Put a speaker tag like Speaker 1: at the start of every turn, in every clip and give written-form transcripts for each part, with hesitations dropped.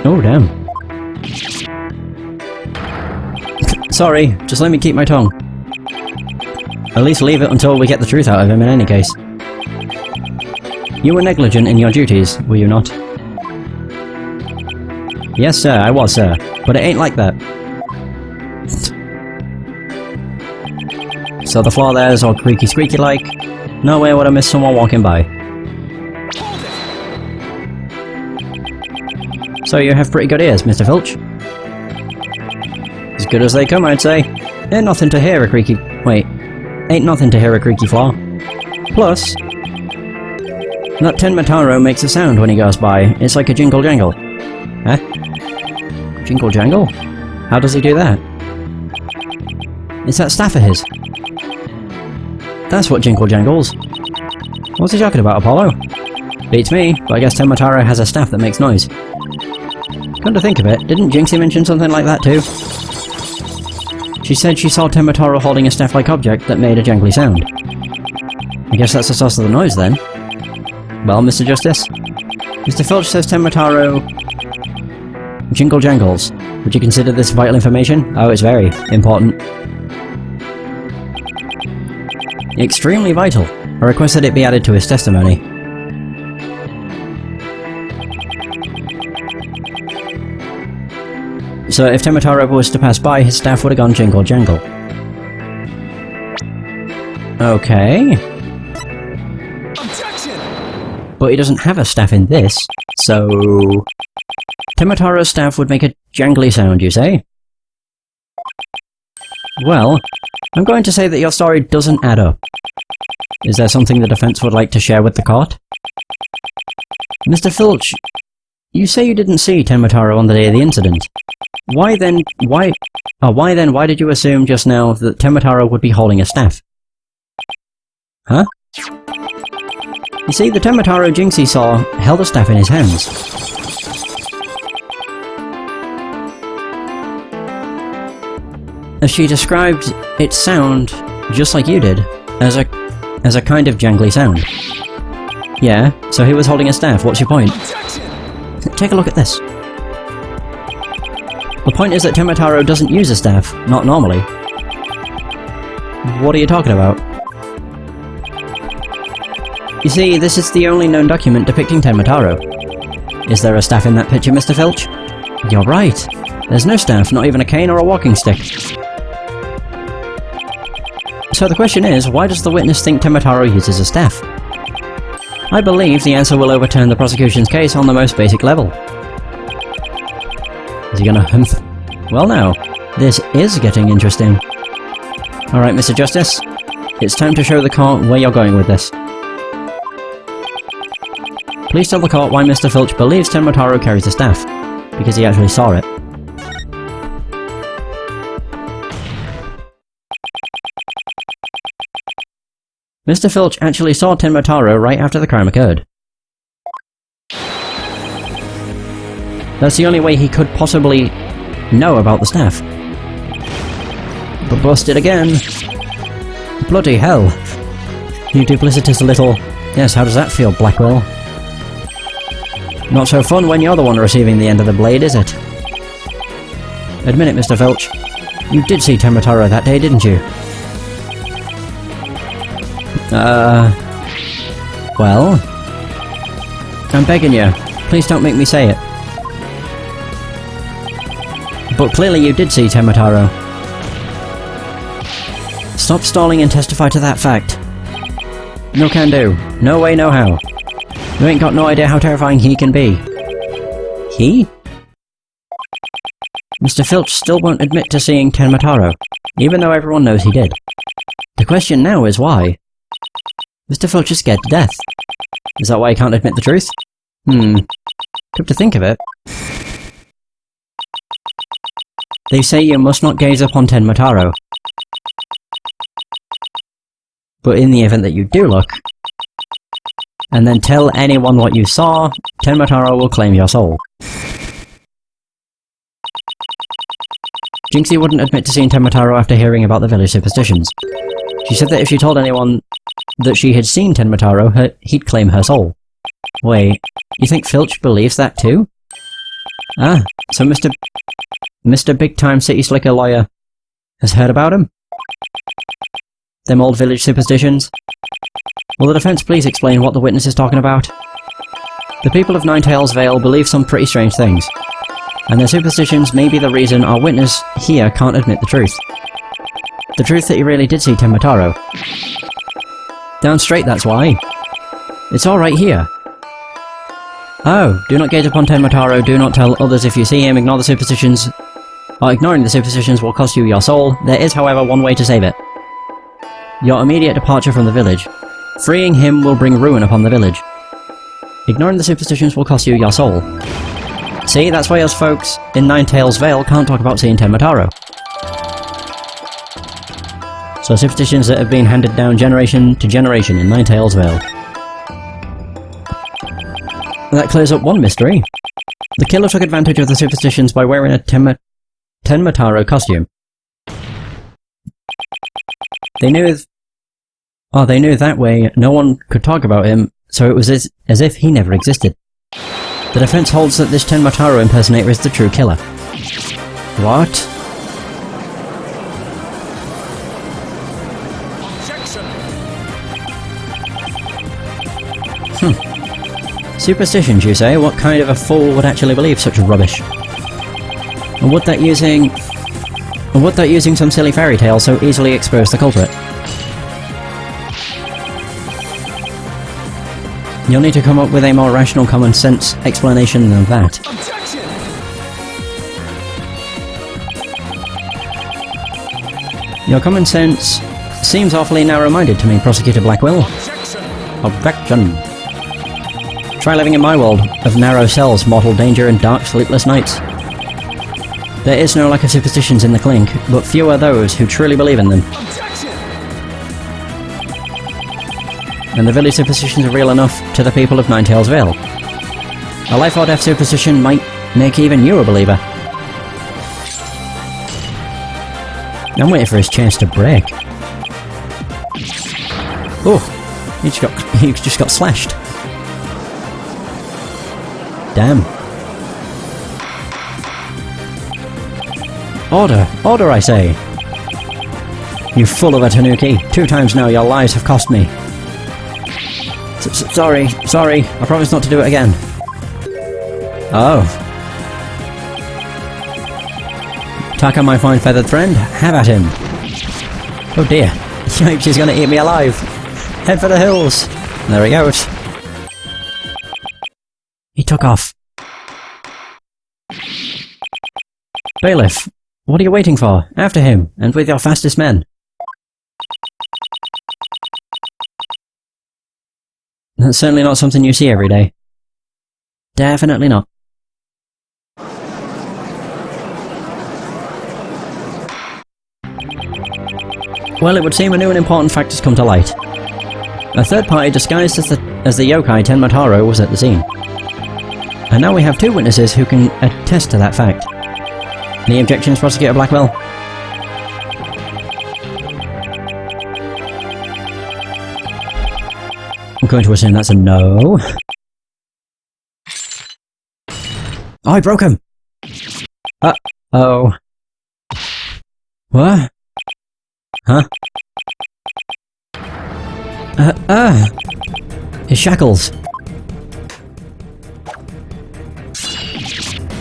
Speaker 1: Oh, damn. Sorry, just let me keep my tongue. At least leave it until we get the truth out of him in any case. You were negligent in your duties, were you not? Yes, sir, I was, sir. But it ain't like that. So the floor there is all creaky squeaky like. No way would I miss someone walking by. So you have pretty good ears, Mr. Filch. As good as they come, I'd say. Ain't nothing to hear a creaky... Wait. Ain't nothing to hear a creaky floor. Plus... that Tenmataro makes a sound when he goes by. It's like a jingle jangle. Huh? Jingle jangle? How does he do that? It's that staff of his. That's what jingle jangles. What's he talking about, Apollo? Beats me, but I guess Tenmataro has a staff that makes noise. Come to think of it, didn't Jinxie mention something like that too? She said she saw Tenmataro holding a staff-like object that made a jangly sound. I guess that's the source of the noise then. Well, Mr. Justice? Mr. Filch says Tenmataro... jingle jangles. Would you consider this vital information? Oh, it's very important. Extremely vital. I request that it be added to his testimony. So if Tenmataro was to pass by, his staff would have gone jingle jangle. Okay. Objection! But he doesn't have a staff in this, so... Tenmataro's staff would make a jangly sound, you say? Well, I'm going to say that your story doesn't add up. Is there something the defense would like to share with the court? Mr. Filch, you say you didn't see Tenmataro on the day of the incident. Why then why did you assume just now that Tenmataro would be holding a staff? Huh? You see, the Tenmataro Jinxie saw held a staff in his hands. As she described its sound, just like you did, as a kind of jangly sound. Yeah, so he was holding a staff, what's your point? Take a look at this. The point is that Tenmataro doesn't use a staff, not normally. What are you talking about? You see, this is the only known document depicting Tenmataro. Is there a staff in that picture, Mr. Filch? You're right. There's no staff, not even a cane or a walking stick. So the question is, why does the witness think Tenmataro uses a staff? I believe the answer will overturn the prosecution's case on the most basic level. Is he gonna humph? Well now, this is getting interesting. Alright, Mr. Justice, it's time to show the court where you're going with this. Please tell the court why Mr. Filch believes Tenmataro carries a staff, because he actually saw it. Mr. Filch actually saw Tenmataro right after the crime occurred. That's the only way he could possibly know about the staff. But busted again! Bloody hell! You duplicitous little... Yes, how does that feel, Blackwell? Not so fun when you're the one receiving the end of the blade, is it? Admit it, Mr. Filch. You did see Tenmataro that day, didn't you? Well... I'm begging you, please don't make me say it. But clearly you did see Tenmataro. Stop stalling and testify to that fact. No can do. No way, no how. You ain't got no idea how terrifying he can be. He? Mr. Filch still won't admit to seeing Tenmataro, even though everyone knows he did. The question now is why? Mr. Filch is scared to death. Is that why he can't admit the truth? Come to think of it. They say you must not gaze upon Tenmataro. But in the event that you do look, and then tell anyone what you saw, Tenmataro will claim your soul. Jinxie wouldn't admit to seeing Tenmataro after hearing about the village superstitions. She said that if she told anyone that she had seen Tenmataro, he'd claim her soul. Wait, you think Filch believes that too? Ah, so Mr. Big-Time City Slicker Lawyer has heard about him? Them old village superstitions? Will the defense please explain what the witness is talking about? The people of Ninetales Vale believe some pretty strange things, and their superstitions may be the reason our witness here can't admit the truth. The truth that he really did see Tenmataro. Down straight, that's why. It's all right here. Oh, do not gaze upon Tenmataro, do not tell others if you see him, ignore the superstitions. Ignoring the superstitions will cost you your soul. There is, however, one way to save it. Your immediate departure from the village. Freeing him will bring ruin upon the village. Ignoring the superstitions will cost you your soul. See, that's why us folks in Ninetales Vale can't talk about seeing Tenmataro. So superstitions that have been handed down generation to generation in Ninetales Vale. That clears up one mystery. The killer took advantage of the superstitions by wearing a Tenmataro costume. They knew that way no one could talk about him, so it was as if he never existed. The defense holds that this Tenmataro impersonator is the true killer. What? Superstitions, you say? What kind of a fool would actually believe such rubbish? And would that using some silly fairy tale so easily expose the culprit? You'll need to come up with a more rational, common sense explanation than that.
Speaker 2: Objection!
Speaker 1: Your common sense seems awfully narrow-minded to me, Prosecutor Blackwell. Objection. Try living in my world of narrow cells, mortal danger, and dark, sleepless nights. There is no lack of superstitions in the Clink, but few are those who truly believe in them.
Speaker 2: Objection!
Speaker 1: And the village superstitions are real enough to the people of Ninetales Vale. A life or death superstition might make even you a believer. I'm waiting for his chance to break. Oh, he just got slashed. Damn. Order! Order, I say! You fool of a Tanuki! 2 times now your lies have cost me! Sorry, I promise not to do it again. Oh. Taka, my fine feathered friend, have at him! Oh dear, yikes, he's gonna eat me alive! Head for the hills! There he goes. He took off. Bailiff, what are you waiting for? After him, and with your fastest men. That's certainly not something you see every day. Definitely not. Well, it would seem a new and important fact has come to light. A third party disguised as the yokai Tenmataro was at the scene. And now we have 2 witnesses who can attest to that fact. Any objections, Prosecutor Blackwell? I'm going to assume that's a no. Oh, I broke him! Uh-oh. What? Huh? His shackles.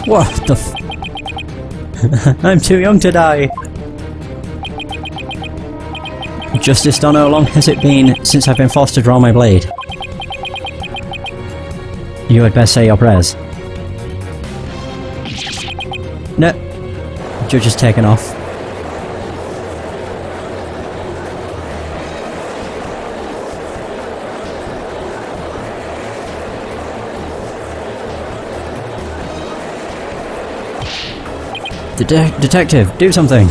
Speaker 1: What the f- I'm too young to die! Justice, don't know how long has it been since I've been forced to draw my blade? You had best say your prayers. No. Judge has taken off. Detective, do something!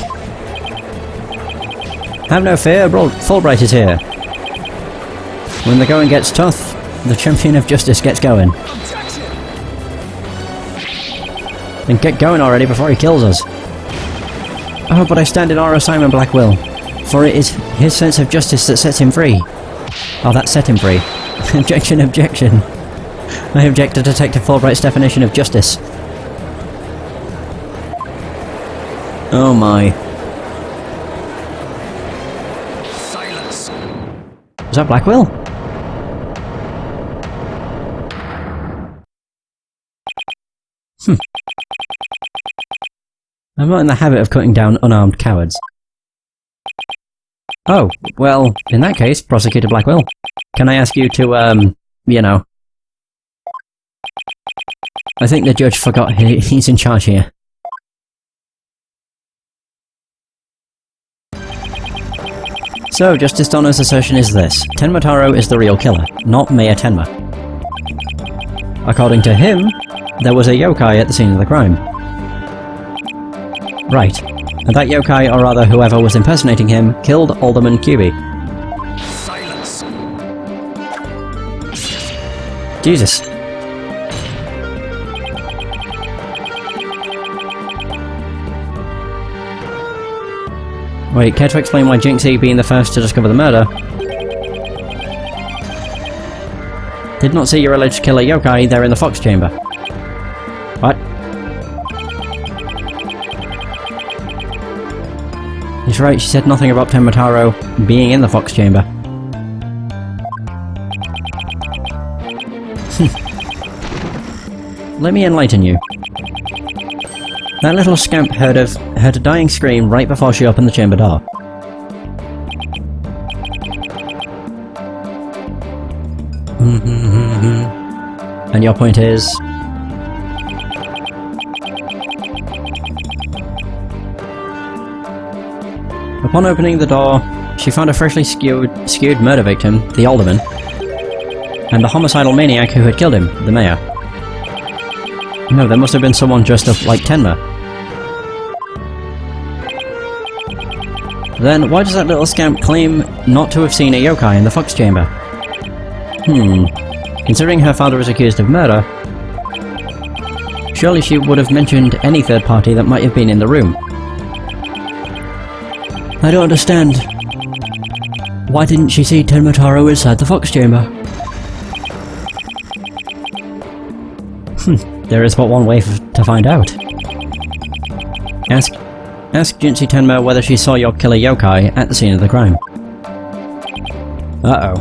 Speaker 1: Have no fear, Fulbright is here. When the going gets tough, the champion of justice gets going. Then get going already before he kills us. Oh, but I stand in awe of Simon Blackwell, for it is his sense of justice that sets him free. Oh, that set him free. Objection, objection. I object to Detective Fulbright's definition of justice. Oh my.
Speaker 2: Silence.
Speaker 1: Is that Blackwell? I'm not in the habit of cutting down unarmed cowards. Oh, well, in that case, Prosecutor Blackwell, can I ask you to, you know... I think the judge forgot he's in charge here. So, Justice Donner's assertion is this. Tenma Taro is the real killer, not Mayor Tenma. According to him, there was a yokai at the scene of the crime. Right. And that yokai, or rather whoever was impersonating him, killed Alderman Kyubi.
Speaker 2: Silence.
Speaker 1: Jesus. Wait, care to explain why Jinxie, being the first to discover the murder, did not see your alleged killer yokai there in the Fox Chamber? What? He's right, she said nothing about Tenma Taro being in the Fox Chamber. Let me enlighten you. That little scamp heard a dying scream right before she opened the chamber door. And your point is... Upon opening the door, she found a freshly skewed murder victim, the Alderman, and the homicidal maniac who had killed him, the Mayor. No, there must have been someone dressed up like Tenma. Then, why does that little scamp claim not to have seen a yokai in the Fox Chamber? Considering her father is accused of murder, surely she would have mentioned any third party that might have been in the room. I don't understand. Why didn't she see Tenma Taro inside the Fox Chamber? There is but one way to find out. Ask Jinxie Tenma whether she saw your killer yokai at the scene of the crime. Uh-oh.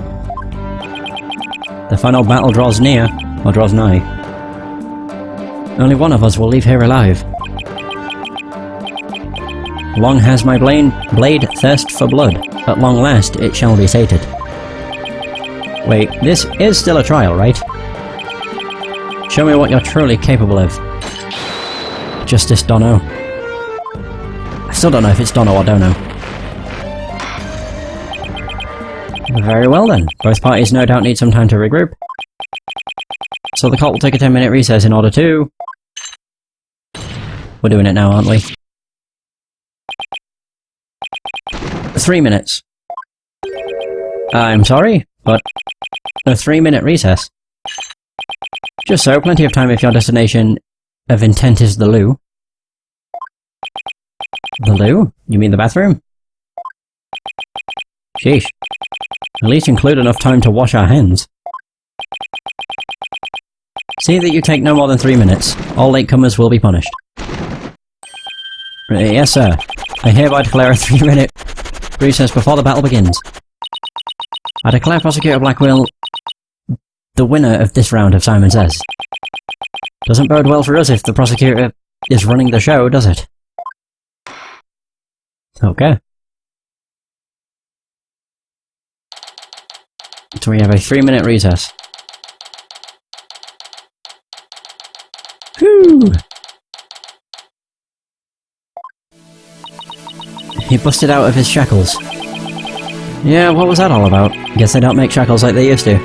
Speaker 1: The final battle draws near, or draws nigh. Only one of us will leave here alive. Long has my blade thirst for blood. At long last, it shall be sated. Wait, this is still a trial, right? Show me what you're truly capable of. Justice Dono. I still don't know if it's Dono or Dono. Very well then. Both parties no doubt need some time to regroup. So the court will take a 10-minute recess in order to... We're doing it now, aren't we? 3 minutes. I'm sorry, but... A 3-minute recess? Just so, plenty of time if your destination of intent is the loo. The loo? You mean the bathroom? Sheesh. At least include enough time to wash our hands. See that you take no more than 3 minutes. All latecomers will be punished. Yes, sir. I hereby declare a 3-minute recess before the battle begins. I declare Prosecutor Blackwell the winner of this round of Simon Says. Doesn't bode well for us if the prosecutor is running the show, does it? Okay. So we have a 3-minute recess. Whew! He busted out of his shackles. Yeah, what was that all about? Guess they don't make shackles like they used to.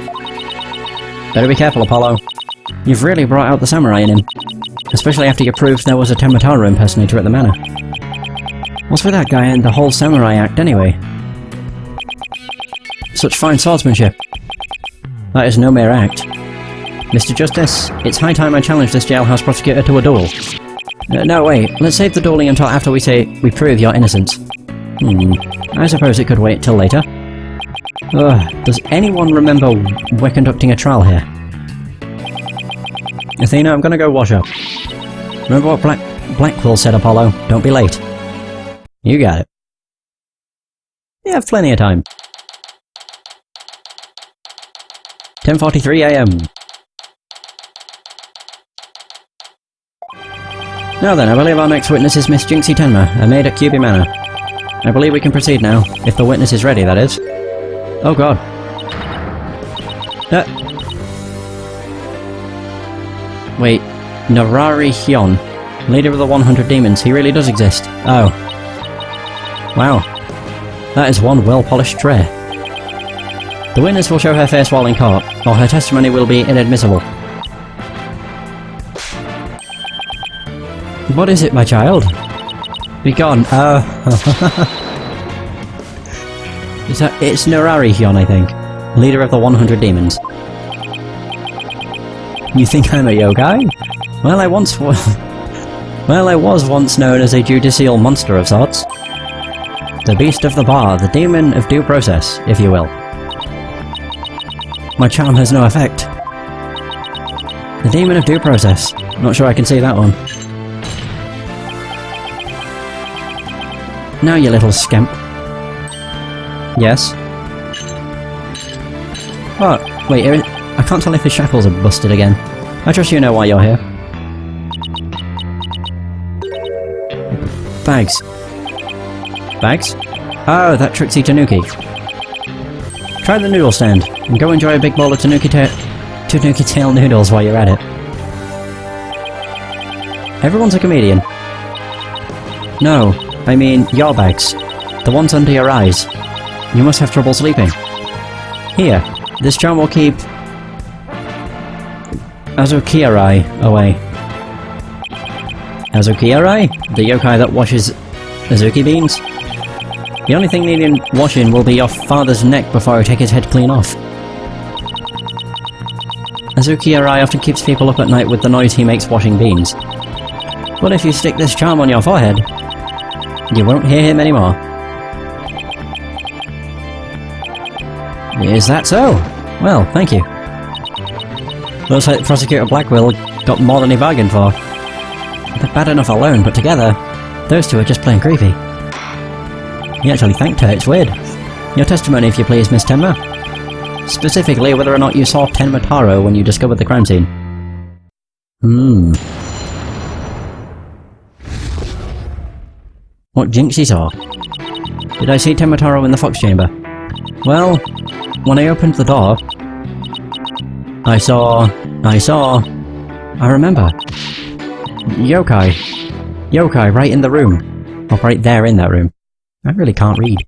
Speaker 1: Better be careful, Apollo. You've really brought out the samurai in him. Especially after you proved there was a Tenma Taro impersonator at the manor. What's with that guy and the whole samurai act, anyway? Such fine swordsmanship. That is no mere act. Mr. Justice, it's high time I challenge this jailhouse prosecutor to a duel. No, wait. Let's save the dueling until after we prove your innocence. I suppose it could wait till later. Does anyone remember we're conducting a trial here? Athena, I'm gonna go wash up. Remember what Blackwell said, Apollo. Don't be late. You got it. You have plenty of time. 10:43 AM. Now then, I believe our next witness is Miss Jinxie Tenma, a maid at Cuby Manor. I believe we can proceed now, if the witness is ready, that is. Oh god. Wait, Narari Hyun, leader of the 100 demons, he really does exist. Oh. Wow. That is one well-polished tray. The witness will show her face while in court, or her testimony will be inadmissible. What is it, my child? Be gone. Oh. It's Narari Hyun, I think. Leader of the 100 demons. You think I'm a yokai? Well, I was once known as a judicial monster of sorts. The beast of the bar, the demon of due process, if you will. My charm has no effect. The demon of due process. Not sure I can see that one. Now, you little scamp. Yes? What? Wait, I can't tell if his shackles are busted again. I trust you know why you're here. Bags. Bags? Oh, that tricksy tanuki. Try the noodle stand, and go enjoy a big bowl of tanuki tail noodles while you're at it. Everyone's a comedian. No, I mean your bags. The ones under your eyes. You must have trouble sleeping. Here, this charm will keep Azukiarai away. Azukiarai? The yokai that washes Azuki beans? The only thing needing washing will be your father's neck before I take his head clean off. Azukiarai often keeps people up at night with the noise he makes washing beans. But if you stick this charm on your forehead, you won't hear him anymore. Is that so? Well, thank you. Looks like Prosecutor Blackwell got more than he bargained for. They're bad enough alone, but together, those two are just plain creepy. He actually thanked her, it's weird. Your testimony, if you please, Miss Tenma. Specifically, whether or not you saw Tenma Taro when you discovered the crime scene. What Jinxie saw? Did I see Tenma Taro in the Fox Chamber? Well, when I opened the door, I remember. Yokai right in the room. Or right there in that room. I really can't read.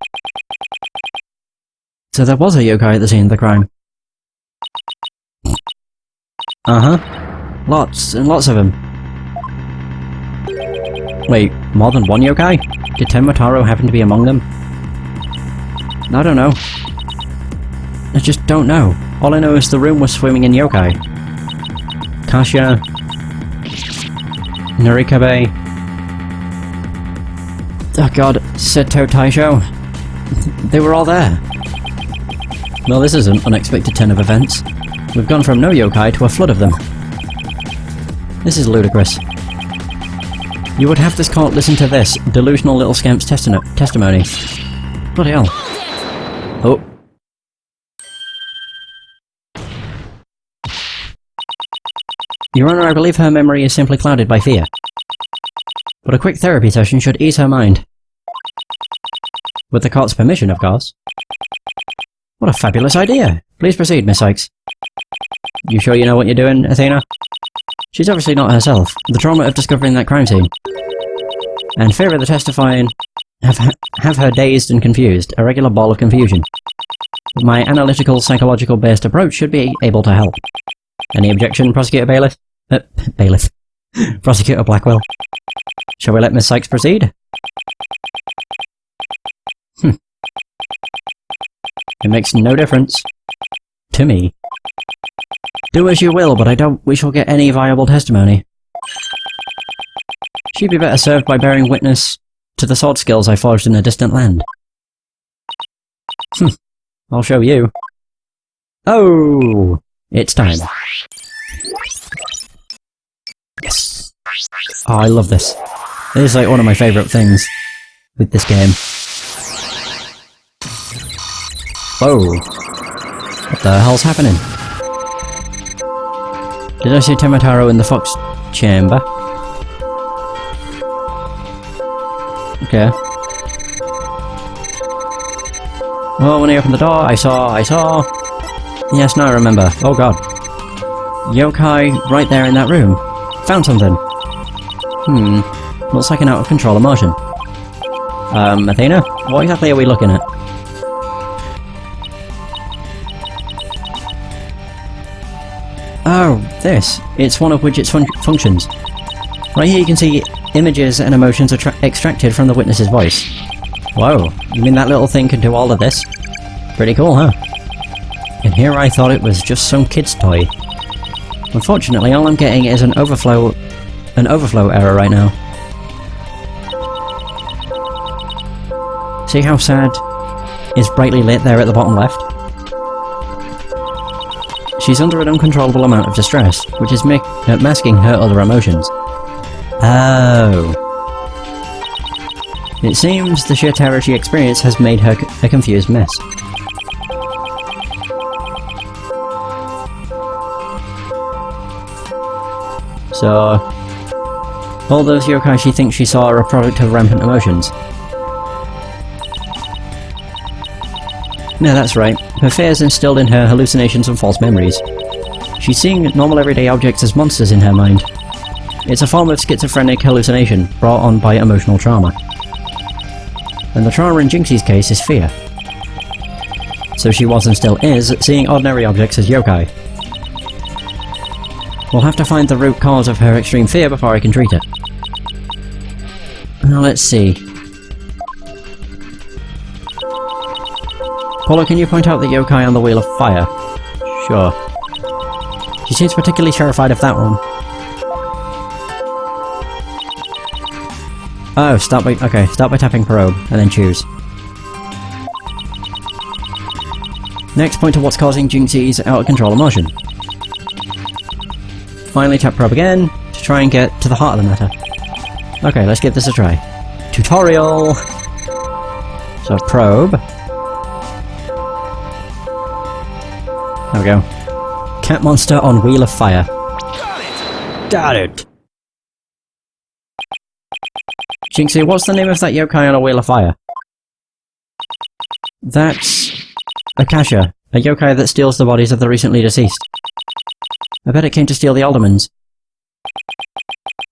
Speaker 1: So there was a yokai at the scene of the crime. Lots and lots of them. Wait, more than one yokai? Did Tenma Taro happen to be among them? I don't know. I just don't know. All I know is the room was swimming in yokai. Kasha, Narikabe, oh god, Seto Taisho. They were all there. Well, this is an unexpected turn of events. We've gone from no yokai to a flood of them. This is ludicrous. You would have this court listen to this delusional little scamp's testimony. Bloody hell. Oh. Your Honor, I believe her memory is simply clouded by fear. But a quick therapy session should ease her mind. With the court's permission, of course. What a fabulous idea! Please proceed, Miss Cykes. You sure you know what you're doing, Athena? She's obviously not herself. The trauma of discovering that crime scene. And fear of the testifying have her dazed and confused, a regular ball of confusion. But my analytical, psychological-based approach should be able to help. Any objection, Prosecutor Bailiff? Bailiff. Prosecutor Blackwell. Shall we let Miss Cykes proceed? It makes no difference. To me. Do as you will, but I doubt we shall get any viable testimony. She'd be better served by bearing witness to the sword skills I forged in a distant land. I'll show you. Oh! It's time. Yes! Oh, I love this. This is like one of my favourite things. with this game. Whoa. What the hell's happening? Did I see Temotaro in the fox chamber? Okay. Well, when I opened the door, I saw... Yes, now I remember. Oh god. Yokai right there in that room. Found something. Looks like an out of control emotion. Athena? What exactly are we looking at? Oh, this. It's one of Widget's functions. Right here you can see images and emotions extracted from the witness's voice. Whoa, you mean that little thing can do all of this? Pretty cool, huh? And here I thought it was just some kid's toy. Unfortunately, all I'm getting is an overflow error right now. See how sad is brightly lit there at the bottom left? She's under an uncontrollable amount of distress, which is masking her other emotions. Oh. It seems the sheer terror she experienced has made her a confused mess. So, all those yokai she thinks she saw are a product of rampant emotions. No, that's right. Her fears instilled in her hallucinations and false memories. She's seeing normal everyday objects as monsters in her mind. It's a form of schizophrenic hallucination brought on by emotional trauma. And the trauma in Jinxie's case is fear. So she was and still is seeing ordinary objects as yokai. We'll have to find the root cause of her extreme fear before I can treat it. Now let's see. Paula, can you point out the yokai on the Wheel of Fire? Sure. She seems particularly terrified of that one. Oh, start by tapping probe, and then choose. Next, point to what's causing Jinxie's out-of-control emotion. Finally tap probe again, to try and get to the heart of the matter. Okay, let's give this a try. Tutorial! So, probe. There we go. Cat monster on Wheel of Fire. Got it! Jinxie, what's the name of that yokai on a Wheel of Fire? That's... Akasha, a yokai that steals the bodies of the recently deceased. I bet it came to steal the aldermans.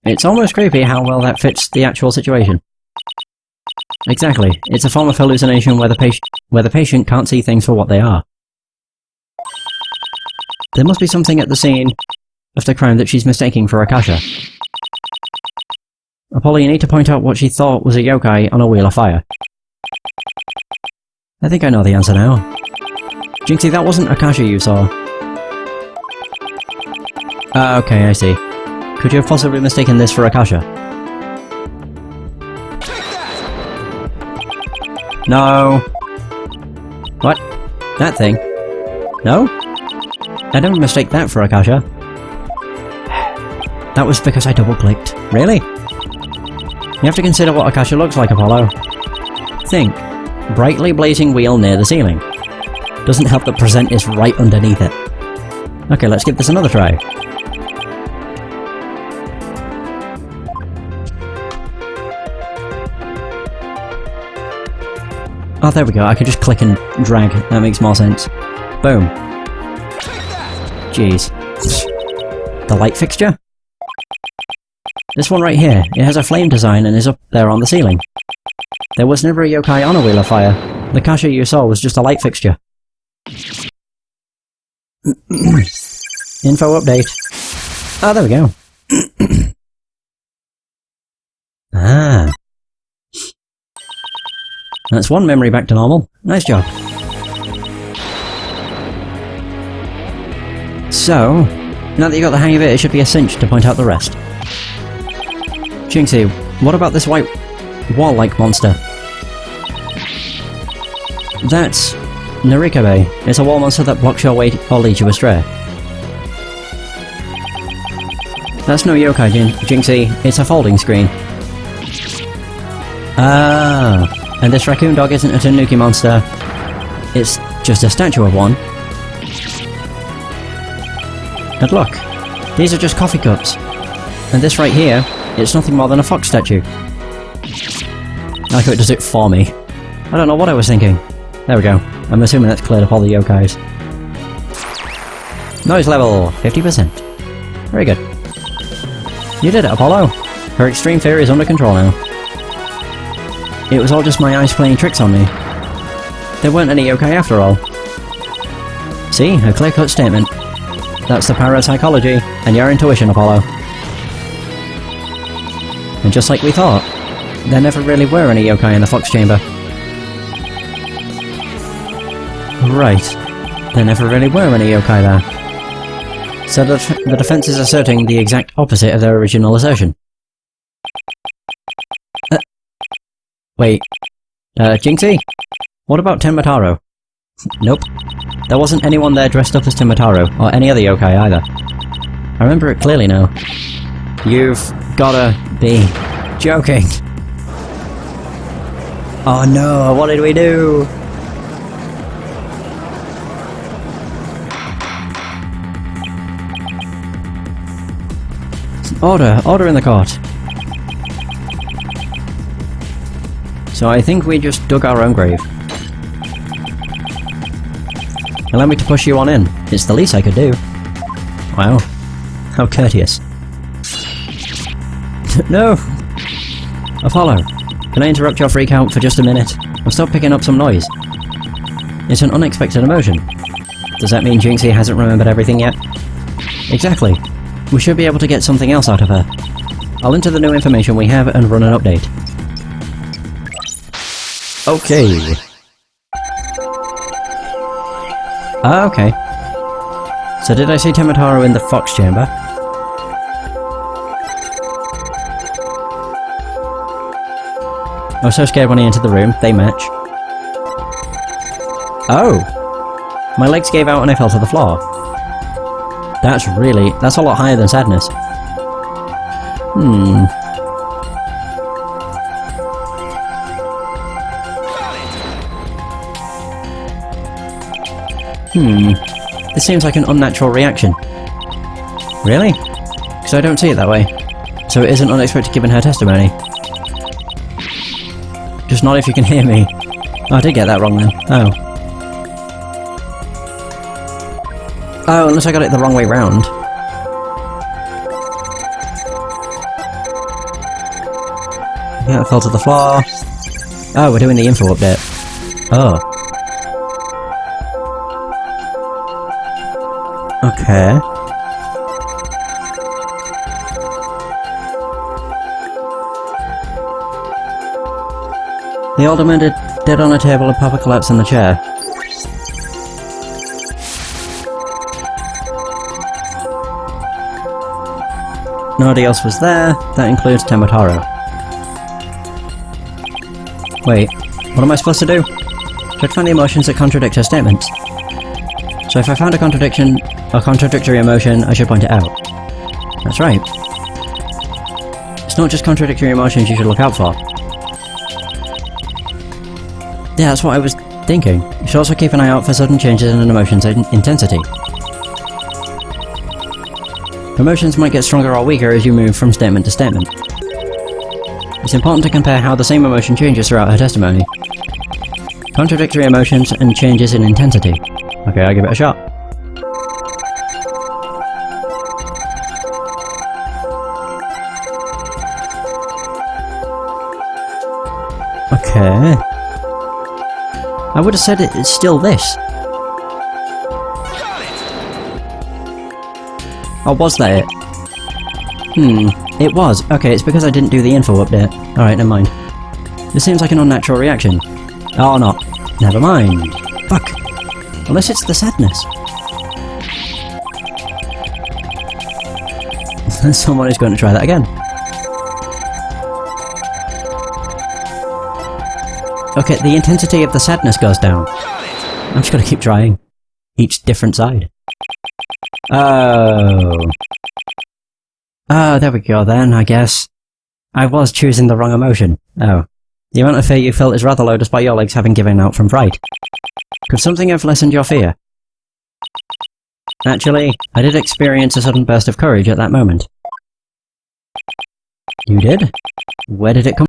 Speaker 1: It's almost creepy how well that fits the actual situation. Exactly, it's a form of hallucination where the patient can't see things for what they are. There must be something at the scene of the crime that she's mistaking for Akasha. Apollo, you need to point out what she thought was a yokai on a Wheel of Fire. I think I know the answer now. Jinxie, that wasn't Akasha you saw. Okay, I see. Could you have possibly mistaken this for Akasha? No. What? That thing? No? I don't mistake that for Akasha. That was because I double-clicked. Really? You have to consider what Akasha looks like, Apollo. Think. Brightly blazing wheel near the ceiling. Doesn't help that present is right underneath it. Okay, let's give this another try. Oh, there we go. I could just click and drag. That makes more sense. Boom. Jeez. The light fixture? This one right here. It has a flame design and is up there on the ceiling. There was never a yokai on a Wheel of Fire. The Akasha you saw was just a light fixture. Info update. Ah, there we go. Ah. That's one memory back to normal. Nice job. So, now that you got the hang of it, it should be a cinch to point out the rest. Jinxie, what about this white wall-like monster? That's Narikabe. It's a wall monster that blocks your way or leads you astray. That's no yokai, Jinxie. It's a folding screen. Ah, and this raccoon dog isn't a tanuki monster. It's just a statue of one. And look, these are just coffee cups. And this right here, it's nothing more than a fox statue. I like how it does it for me. I don't know what I was thinking. There we go. I'm assuming that's cleared up all the yokais. Noise level, 50%. Very good. You did it, Apollo. Her extreme fear is under control now. It was all just my eyes playing tricks on me. There weren't any yokai after all. See? A clear-cut statement. That's the power of psychology, and your intuition, Apollo. And just like we thought, there never really were any yokai in the Fox Chamber. Right. There never really were any yokai there. So the defense is asserting the exact opposite of their original assertion. Wait. Jinxie? What about Tenmataro? Nope. There wasn't anyone there dressed up as Tenmataro, or any other yokai either. I remember it clearly now. You've gotta be joking. Oh no, what did we do? Order in the court. So I think we just dug our own grave. Allow me to push you on in. It's the least I could do. Wow. How courteous. No! Apollo, can I interrupt your freak out for just a minute? I'm still picking up some noise. It's an unexpected emotion. Does that mean Jinxie hasn't remembered everything yet? Exactly. We should be able to get something else out of her. I'll enter the new information we have and run an update. Okay. Okay. So did I see Tenmataro in the Fox Chamber? I was so scared when he entered the room. They match. Oh! My legs gave out and I fell to the floor. That's a lot higher than sadness. This seems like an unnatural reaction. Really? Because I don't see it that way. So it isn't unexpected given her testimony. Just not if you can hear me. Oh, I did get that wrong then. Oh. Oh, unless I got it the wrong way round. Yeah, it fell to the floor. Oh, we're doing the info update. Oh. Okay. The alderman dead on a table and Papa collapsed in the chair. Nobody else was there. That includes Tenmataro. Wait, what am I supposed to do? Try to find the emotions that contradict her statements. So if I found a contradictory emotion, I should point it out. That's right. It's not just contradictory emotions you should look out for. Yeah, that's what I was thinking. You should also keep an eye out for sudden changes in an emotion's intensity. Emotions might get stronger or weaker as you move from statement to statement. It's important to compare how the same emotion changes throughout her testimony. Contradictory emotions and changes in intensity. Okay, I'll give it a shot. Okay. I would have said it's still this. Oh, was that it? It was. Okay, it's because I didn't do the info update. Alright, never mind. This seems like an unnatural reaction. Oh, not. Never mind. Fuck. Unless it's the sadness. Someone is going to try that again. Okay, the intensity of the sadness goes down. I'm just going to keep trying. Each different side. Oh. Oh, there we go then, I guess. I was choosing the wrong emotion. Oh. The amount of fear you felt is rather low despite your legs having given out from fright. Could something have lessened your fear? Actually, I did experience a sudden burst of courage at that moment. You did? Where did it come